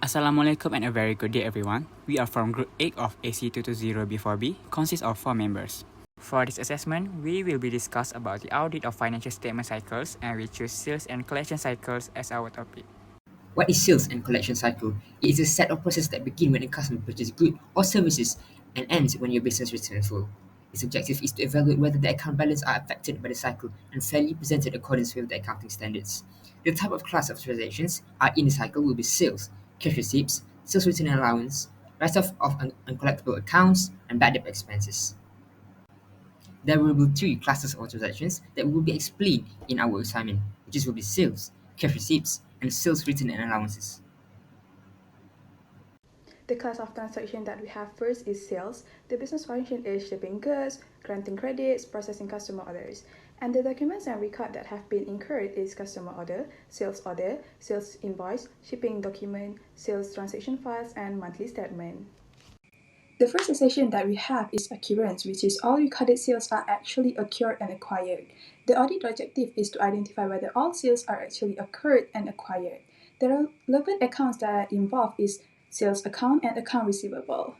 Assalamualaikum and a very good day everyone. We are from Group 8 of AC220B2B, consists of 4 members. For this assessment, we will be discuss about the audit of financial statement cycles, and we choose sales and collection cycles as our topic. What is sales and collection cycle? It is a set of processes that begin when a customer purchases goods or services and ends when your business returns full. Its objective is to evaluate whether the account balance are affected by the cycle and fairly presented in accordance with the accounting standards. The type of class of transactions are in the cycle will be sales, cash receipts, sales return and allowance, write-off of uncollectible accounts, and bad debt expenses. There will be three classes of transactions that will be explained in our assignment, which will be sales, cash receipts, and sales return and allowances. The class of transaction that we have first is sales. The business function is shipping goods, granting credits, processing customer orders. And the documents and record that have been incurred is customer order, sales invoice, shipping document, sales transaction files, and monthly statement. The first session that we have is occurrence, which is all recorded sales are actually occurred and acquired. The audit objective is to identify whether all sales are actually occurred and acquired. The relevant accounts that are involved is sales account and account receivable.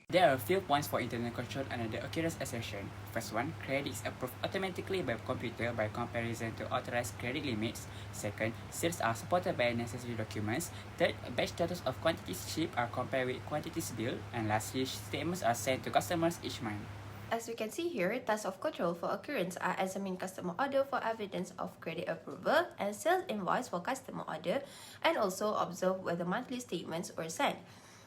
There are a few points for internal control under the occurrence assertion. First one, credit is approved automatically by computer by comparison to authorized credit limits. Second, sales are supported by necessary documents. Third, batch totals of quantities shipped are compared with quantities billed. And lastly, statements are sent to customers each month. As we can see here, tasks of control for occurrence are examine customer order for evidence of credit approval and sales invoice for customer order, and also observe whether monthly statements were sent.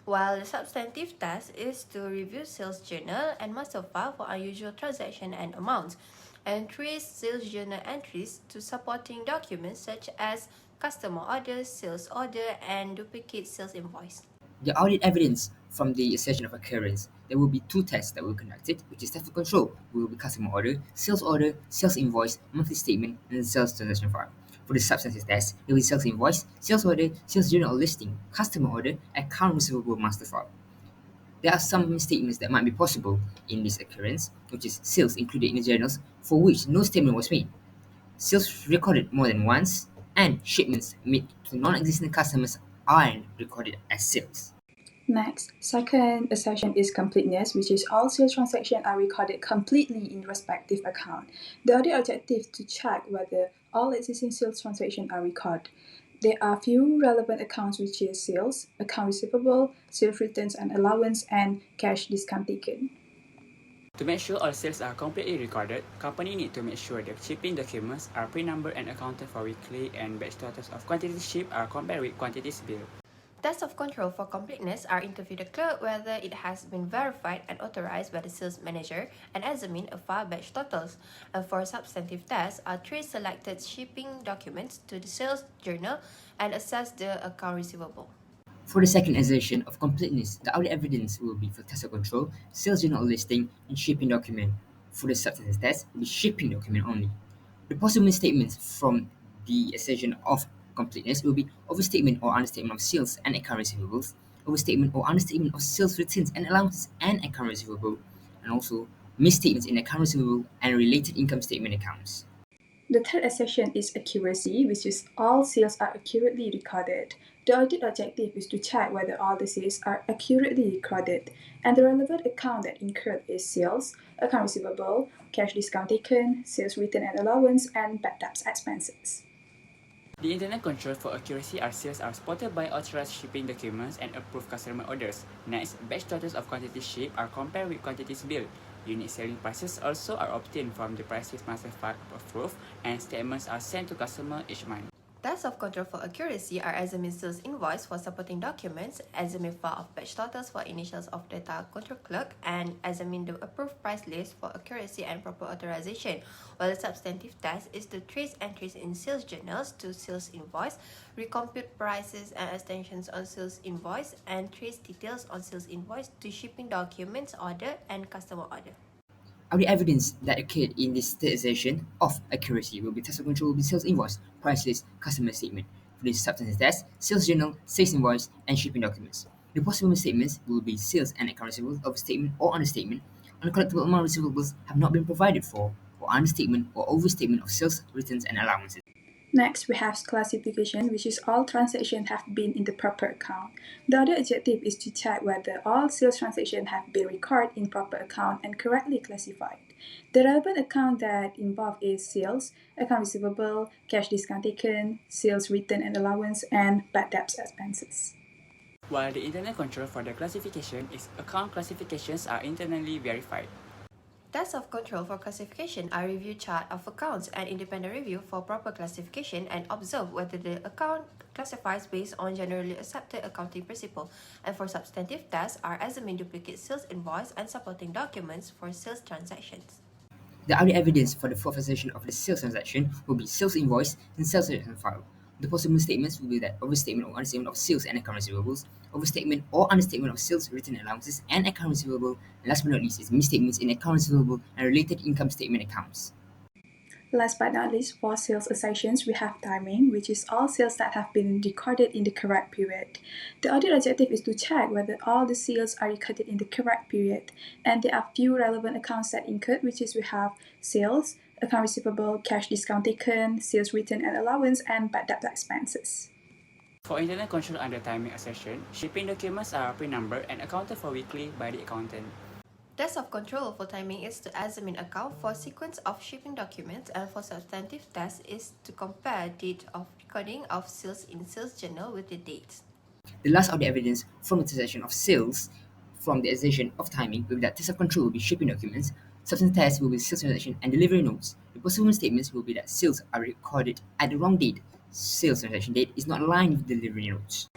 While the substantive task is to review sales journal and master file for unusual transaction and amounts, and trace sales journal entries to supporting documents such as customer order, sales order, and duplicate sales invoice. The audit evidence from the assertion of occurrence, there will be two tests that will be conducted, which is test for control, will be customer order, sales invoice, monthly statement, and sales transaction file. For the substantive test, there will be sales invoice, sales order, sales journal listing, customer order, account receivable master file. There are some misstatements that might be possible in this occurrence, which is sales included in the journals for which no statement was made, sales recorded more than once, and shipments made to non-existent customers aren't recorded as sales. Next, second assertion is completeness, which is all sales transactions are recorded completely in respective account. The audit objective is to check whether all existing sales transactions are recorded. There are few relevant accounts, which is sales, account receivable, sales returns and allowance, and cash discount taken. To make sure all sales are completely recorded, company need to make sure the shipping documents are pre-numbered and accounted for weekly, and batch totals of quantities shipped are compared with quantities billed. Tests of control for completeness are interview the clerk whether it has been verified and authorized by the sales manager and examine a file batch totals. And for substantive tests are trace selected shipping documents to the sales journal and assess the account receivable. For the second assertion of completeness, the audit evidence will be for test of control, sales journal listing, and shipping document. For the substantive test, it will be shipping document only. The possible misstatements from the assertion of completeness will be overstatement or understatement of sales and account receivables, overstatement or understatement of sales returns and allowances and account receivable, and also misstatements in account receivable and related income statement accounts. The third assertion is accuracy, which is all sales are accurately recorded. The audit objective is to check whether all the sales are accurately recorded, and the relevant account that incurred is sales, account receivable, cash discount taken, sales return and allowance, and bad debts expenses. The internal control for accuracy are sales are supported by authorized shipping documents and approved customer orders. Next, batch totals of quantities shipped are compared with quantities billed. Unit selling prices also are obtained from the price list master file approved, and statements are sent to customer each month. Tests of control for accuracy are examine sales invoice for supporting documents, examine file of batch totals for initials of data control clerk, and examine the approved price list for accuracy and proper authorization. While the substantive test is to trace entries in sales journals to sales invoice, recompute prices and extensions on sales invoice, and trace details on sales invoice to shipping documents order and customer order. Audit evidence that occurred in this third assertion of accuracy will be test of control will be sales invoice, price list, customer statement. For this substantive test, sales journal, sales invoice, and shipping documents. The possible misstatements will be sales and account receivables overstatement or understatement, uncollectible amount receivables have not been provided for, or understatement or overstatement of sales returns and allowances. Next, we have classification, which is all transactions have been in the proper account. The other objective is to check whether all sales transactions have been recorded in proper account and correctly classified. The relevant account that involve is sales, account receivable, cash discount taken, sales return and allowance, and bad debts expenses. While the internal control for the classification is account classifications are internally verified. Tests of control for classification are review chart of accounts and independent review for proper classification and observe whether the account classifies based on generally accepted accounting principle. And for substantive tests are examine duplicate sales invoice and supporting documents for sales transactions. The other evidence for the authorization of the sales transaction will be sales invoice and sales transaction file. The possible statements will be that overstatement or understatement of sales and account receivables, overstatement or understatement of sales written allowances and account receivable, and last but not least is misstatements in account receivable and related income statement accounts. Last but not least, for sales assertions, we have timing, which is all sales that have been recorded in the correct period. The audit objective is to check whether all the sales are recorded in the correct period. And there are few relevant accounts that incurred, which is we have sales, account receivable, cash discount taken, sales return and allowance, and bad debt expenses. For internal control under timing assertion, shipping documents are pre-numbered and accounted for weekly by the accountant. Test of control for timing is to examine account for sequence of shipping documents, and for substantive test is to compare date of recording of sales in sales journal with the dates. The last audit evidence from the transaction of sales from the exertion of timing will be that test of control will be shipping documents, substance tests will be sales transaction and delivery notes. The possible statements will be that sales are recorded at the wrong date, sales transaction date is not aligned with delivery notes.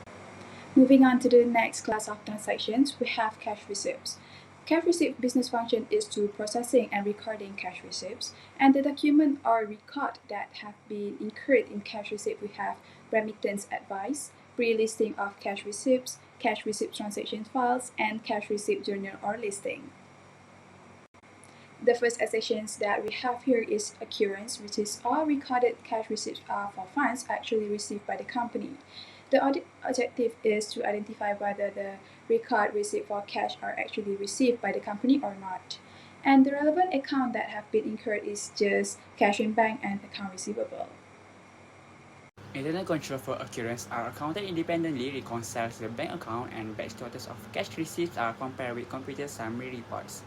Moving on to the next class of transactions, we have cash receipts. Cash receipt business function is to processing and recording cash receipts, and the document or record that have been incurred in cash receipt we have remittance advice, pre-listing of cash receipts transaction files, and cash receipt journal or listing. The first sections that we have here is occurrence, which is all recorded cash receipts are for funds actually received by the company. The audit objective is to identify whether the record receipt for cash are actually received by the company or not. And the relevant account that have been incurred is just cash in bank and account receivable. Internal control for occurrence are accounted independently, reconciles the bank account and batch totals of cash receipts are compared with computer summary reports.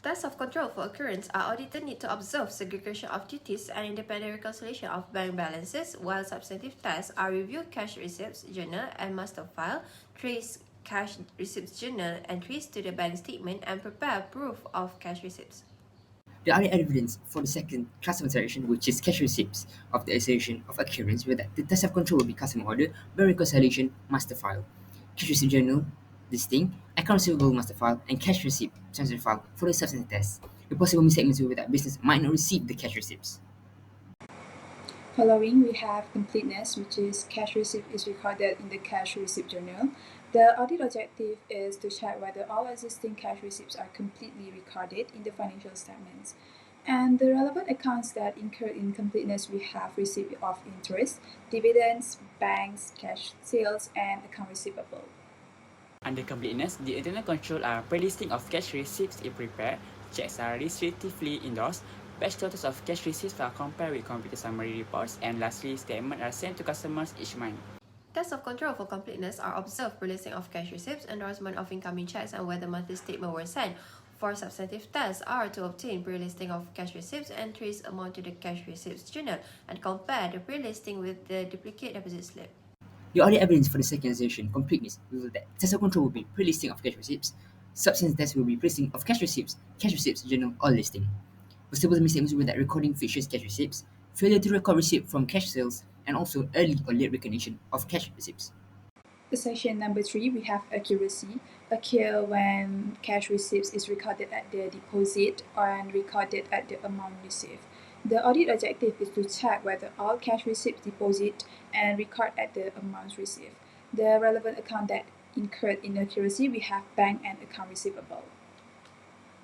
Tests of control for occurrence are audited need to observe segregation of duties and independent reconciliation of bank balances, while substantive tests are review cash receipts journal and master file, trace cash receipts journal entries to the bank statement, and prepare proof of cash receipts. The other evidence for the second class of transaction, which is cash receipts of the assertion of occurrence, where that the test of control will be customer order, bank reconciliation, master file, cash receipt journal, listing, account receivable master file, and cash receipt transfer file for the substantive test. The possible misstatements will be that business might not receive the cash receipts. Following, we have completeness, which is cash receipt is recorded in the cash receipt journal. The audit objective is to check whether all existing cash receipts are completely recorded in the financial statements. And the relevant accounts that incur in completeness, we have receipt of interest, dividends, banks, cash sales, and account receivable. Under completeness, the internal control are pre-listing of cash receipts is prepared, checks are restrictively endorsed, batch totals of cash receipts are compared with computer summary reports, and lastly, statements are sent to customers each month. Tests of control for completeness are observed pre-listing of cash receipts, endorsement of incoming checks, and whether monthly statements were sent. For substantive tests are to obtain pre-listing of cash receipts, entries amount to the cash receipts journal, and compare the pre-listing with the duplicate deposit slip. The other evidence for the second assertion, completeness, will be that test of control will be pre-listing of cash receipts, substance test will be pre-listing of cash receipts journal, or listing. Possible misstatements will be that recording features cash receipts, failure to record receipt from cash sales, and also early or late recognition of cash receipts. Section number 3, we have accuracy. Occur when cash receipts is recorded at the deposit and recorded at the amount received. The audit objective is to check whether all cash receipts deposit and record at the amounts received. The relevant account that incurred inaccuracy, we have bank and account receivable.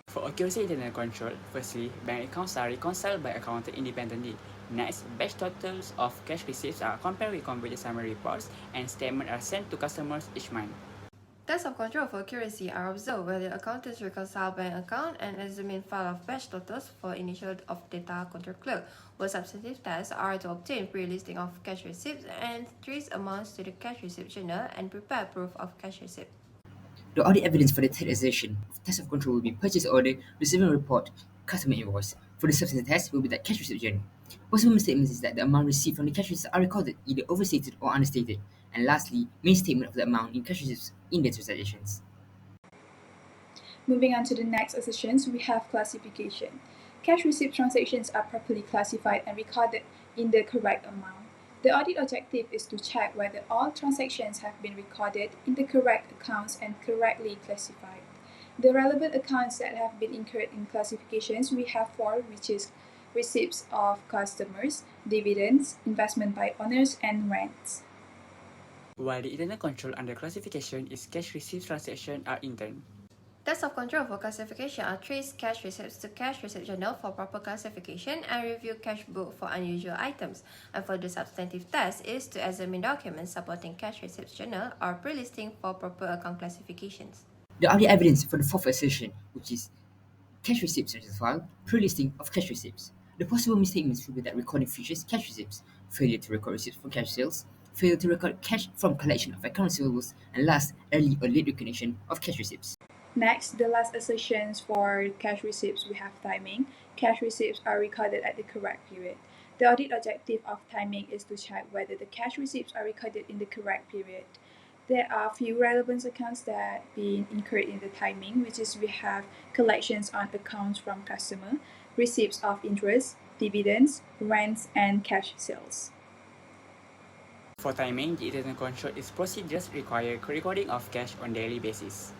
For accuracy internal control, firstly, bank accounts are reconciled by accountant independently. Next, batch totals of cash receipts are compared with computer summary reports, and statements are sent to customers each month. Tests of control for accuracy are observed where the accountants reconcile bank account and examine file of batch totals for initial of data control clerk, while substantive tests are to obtain pre-listing of cash receipts and trace amounts to the cash receipt journal and prepare proof of cash receipt. The audit evidence for the third exertion of test of control will be purchase order, receiving report, customer invoice. For the substantive test will be the cash receipt journal. Possible misstatements is that the amount received from the cash receipts are recorded either overstated or understated. And lastly, misstatement of the amount in cash receipts in the transactions. Moving on to the next assertions, we have classification. Cash receipt transactions are properly classified and recorded in the correct amount. The audit objective is to check whether all transactions have been recorded in the correct accounts and correctly classified. The relevant accounts that have been incurred in classifications we have four, which is receipts of customers, dividends, investment by owners, and rents. While the internal control under classification is cash receipt transactions are intern. Tests of control for classification are trace cash receipts to cash receipt journal for proper classification and review cash book for unusual items. And for the substantive test is to examine documents supporting cash receipts journal or pre-listing for proper account classifications. The audit evidence for the fourth assertion, which is cash receipts such as file, pre-listing of cash receipts. The possible misstatements will be that recording features cash receipts, failure to record receipts for cash sales, failure to record cash from collection of account receivables, and last, early or late recognition of cash receipts. Next, the last assertions for cash receipts, we have timing. Cash receipts are recorded at the correct period. The audit objective of timing is to check whether the cash receipts are recorded in the correct period. There are few relevant accounts that been incurred in the timing, which is we have collections on accounts from customer, receipts of interest, dividends, rents, and cash sales. For timing, the internal control is procedures require recording of cash on daily basis.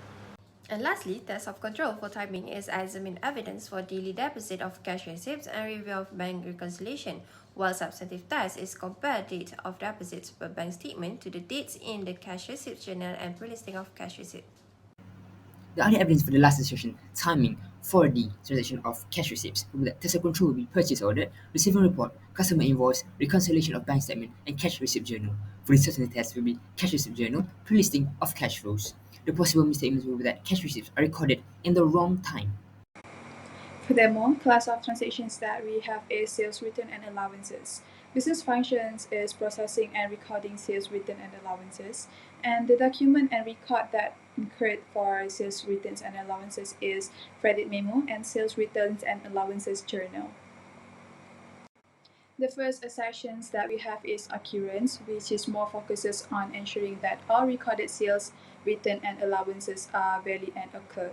And lastly, test of control for timing is examine evidence for daily deposit of cash receipts and review of bank reconciliation, while substantive test is compare date of deposits per bank statement to the dates in the cash receipt journal and pre-listing of cash receipt. The other evidence for the last assertion, timing, for the transaction of cash receipts, will be that test of control will be purchase order, receiving report, customer invoice, reconciliation of bank statement, and cash receipt journal. For the substantive test will be cash receipt journal, pre-listing of cash flows. The possible misstatements will be that cash receipts are recorded in the wrong time. Furthermore, class of transactions that we have is sales return and allowances. Business functions is processing and recording sales return and allowances, and the document and record that incurred for sales returns and allowances is credit memo and sales returns and allowances journal. The first assertions that we have is occurrence, which is more focuses on ensuring that all recorded sales, return, and allowances are valid and occur.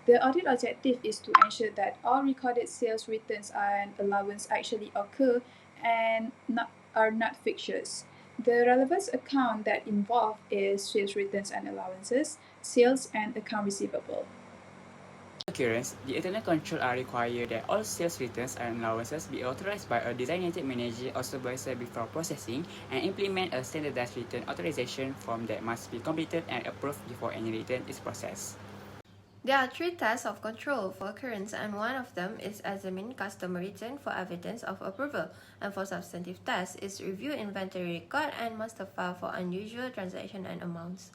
The audit objective is to ensure that all recorded sales, returns, and allowance actually occur and are not fictitious. The relevant account that involved is sales returns and allowances, sales, and account receivable. Occurrence, the internal control are required that all sales returns and allowances be authorized by a designated manager or supervisor before processing and implement a standardized return authorization form that must be completed and approved before any return is processed. There are three tests of control for occurrence, and one of them is examine customer return for evidence of approval, and for substantive tests is review inventory record and master file for unusual transaction and amounts.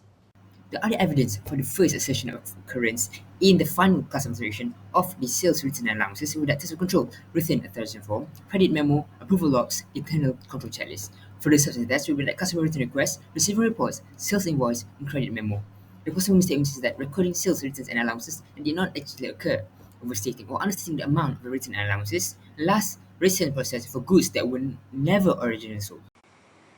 The other evidence for the first assertion of occurrence in the final classification of the sales return and allowances will that test of control within authorization form, credit memo, approval logs, internal control checklist. For the substantive test will be that customer return request, receiving reports, sales invoice, and credit memo. The possible misstatements is that recording sales returns and allowances did not actually occur, overstating or understating the amount of the return and allowances, and last, return process for goods that were never originally sold.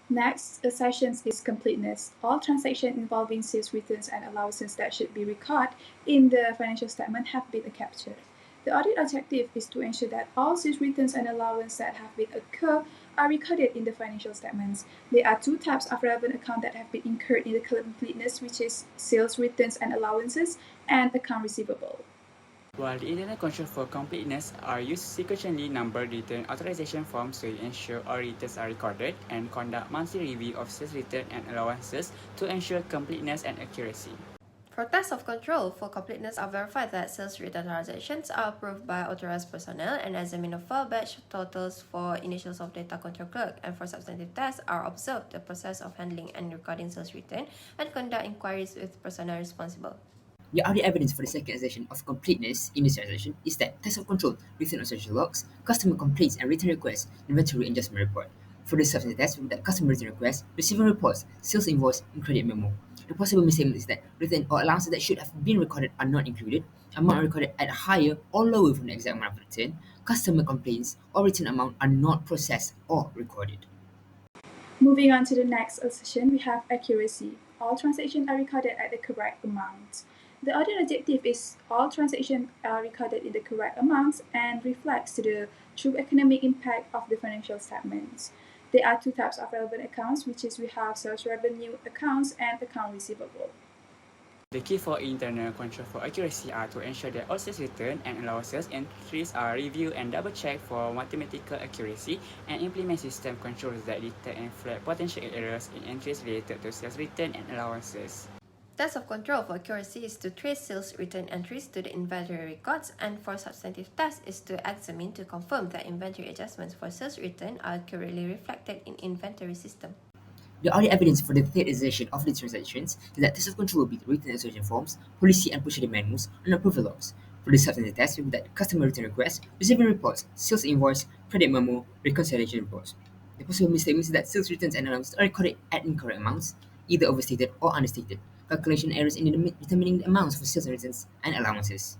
Next, assertions is completeness. All transactions involving sales returns and allowances that should be recorded in the financial statement have been captured. The audit objective is to ensure that all sales returns and allowances that have been occurred are recorded in the financial statements. There are two types of relevant accounts that have been incurred in the completeness, which is sales returns and allowances and account receivable. While the internal control for completeness are used sequentially numbered return authorization forms to ensure all returns are recorded and conduct monthly review of sales return and allowances to ensure completeness and accuracy. For For tests of control, for completeness are verified that sales return transactions are approved by authorized personnel and examine the file batch totals for initials of data control clerk, and for substantive tests are observe the process of handling and recording sales return and conduct inquiries with personnel responsible. The other evidence for the second assertion of completeness in this transaction is that test of control, return of social logs, customer complaints and return requests, inventory adjustment report. For the substantive test, that customer return requests, receiving reports, sales invoice, and credit memo. The possible misstatement is that return or allowances that should have been recorded are not included, amount recorded at higher or lower from the exact amount of return, customer complaints or return amount are not processed or recorded. Moving on to the next assertion, we have accuracy. All transactions are recorded at the correct amount. The audit objective is all transactions are recorded in the correct amounts and reflects the true economic impact of the financial statements. There are two types of relevant accounts, which is we have sales revenue accounts and account receivable. The key for internal control for accuracy are to ensure that all sales return and allowances entries are reviewed and double-checked for mathematical accuracy, and implement system controls that detect and flag potential errors in entries related to sales return and allowances. Test of control for accuracy is to trace sales return entries to the inventory records, and for substantive test is to examine to confirm that inventory adjustments for sales return are accurately reflected in inventory system. The only evidence for the third assertion of the transactions is that test of control will be written assertion forms, policy and procedure manuals, and approval logs. For the substantive test, will be that customer return requests, receiving reports, sales invoice, credit memo, reconciliation reports. The possible misstatements is that sales returns and allowances are recorded at incorrect amounts, either overstated or understated, calculation errors in determining the amounts for sales returns and allowances.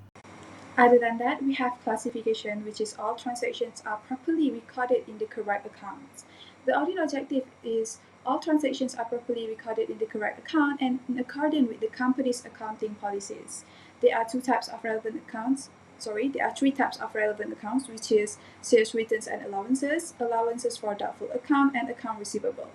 Other than that, we have classification, which is all transactions are properly recorded in the correct accounts. The audit objective is all transactions are properly recorded in the correct account and in accordance with the company's accounting policies. There are three types of relevant accounts, which is sales returns and allowances, allowances for doubtful account, and account receivable.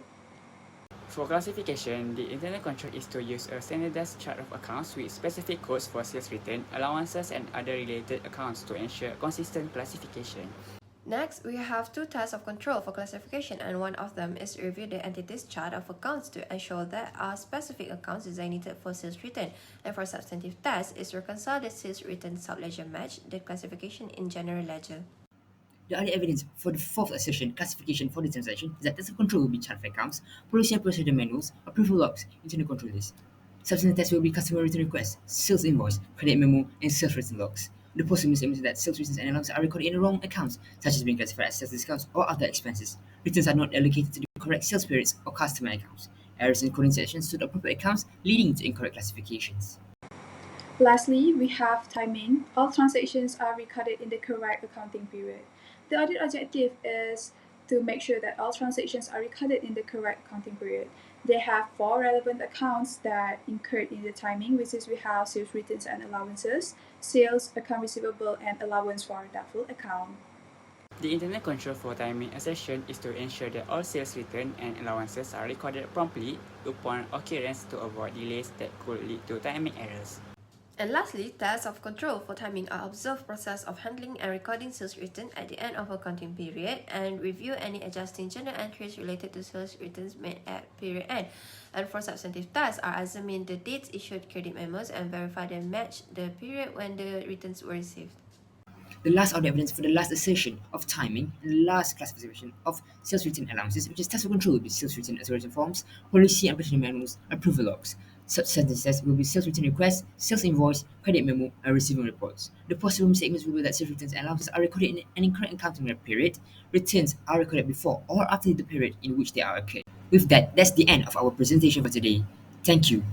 For classification, the internal control is to use a standardized chart of accounts with specific codes for sales return, allowances, and other related accounts to ensure consistent classification. Next, we have two tests of control for classification, and one of them is to review the entities chart of accounts to ensure there are specific accounts designated for sales return, and for substantive test is to reconcile the sales return subledger match the classification in general ledger. The only evidence for the fourth assertion, classification for the transaction, is that test of control will be chart of accounts, policy and procedure manuals, approval logs, internal control list. Substantive test will be customer return requests, sales invoice, credit memo, and sales return logs. The possible misstatement is that sales returns and allowances are recorded in the wrong accounts, such as being classified as sales discounts or other expenses. Returns are not allocated to the correct sales periods or customer accounts. Errors in coding sections to the appropriate accounts, leading to incorrect classifications. Lastly, we have timing. All transactions are recorded in the correct accounting period. The audit objective is to make sure that all transactions are recorded in the correct accounting period. They have four relevant accounts that incurred in the timing, which is we have sales returns and allowances, sales, account receivable, and allowance for doubtful account. The internal control for timing assertion is to ensure that all sales return and allowances are recorded promptly upon occurrence to avoid delays that could lead to timing errors. And lastly, tests of control for timing are observed process of handling and recording sales return at the end of accounting period, and review any adjusting journal entries related to sales returns made at period end. And for substantive tests are examine the dates issued credit memos and verify they match the period when the returns were received. The last audit evidence for the last assertion of timing and the last classification of sales return allowances, which is test of control, will be sales return assertion forms, policy and procedure manuals, approval logs. Substantive tests will be sales return requests, sales invoice, credit memo, and receiving reports. The possible misstatements will be that sales returns and allowances are recorded in an incorrect accounting period, returns are recorded before or after the period in which they are occurred. With that, that's the end of our presentation for today. Thank you.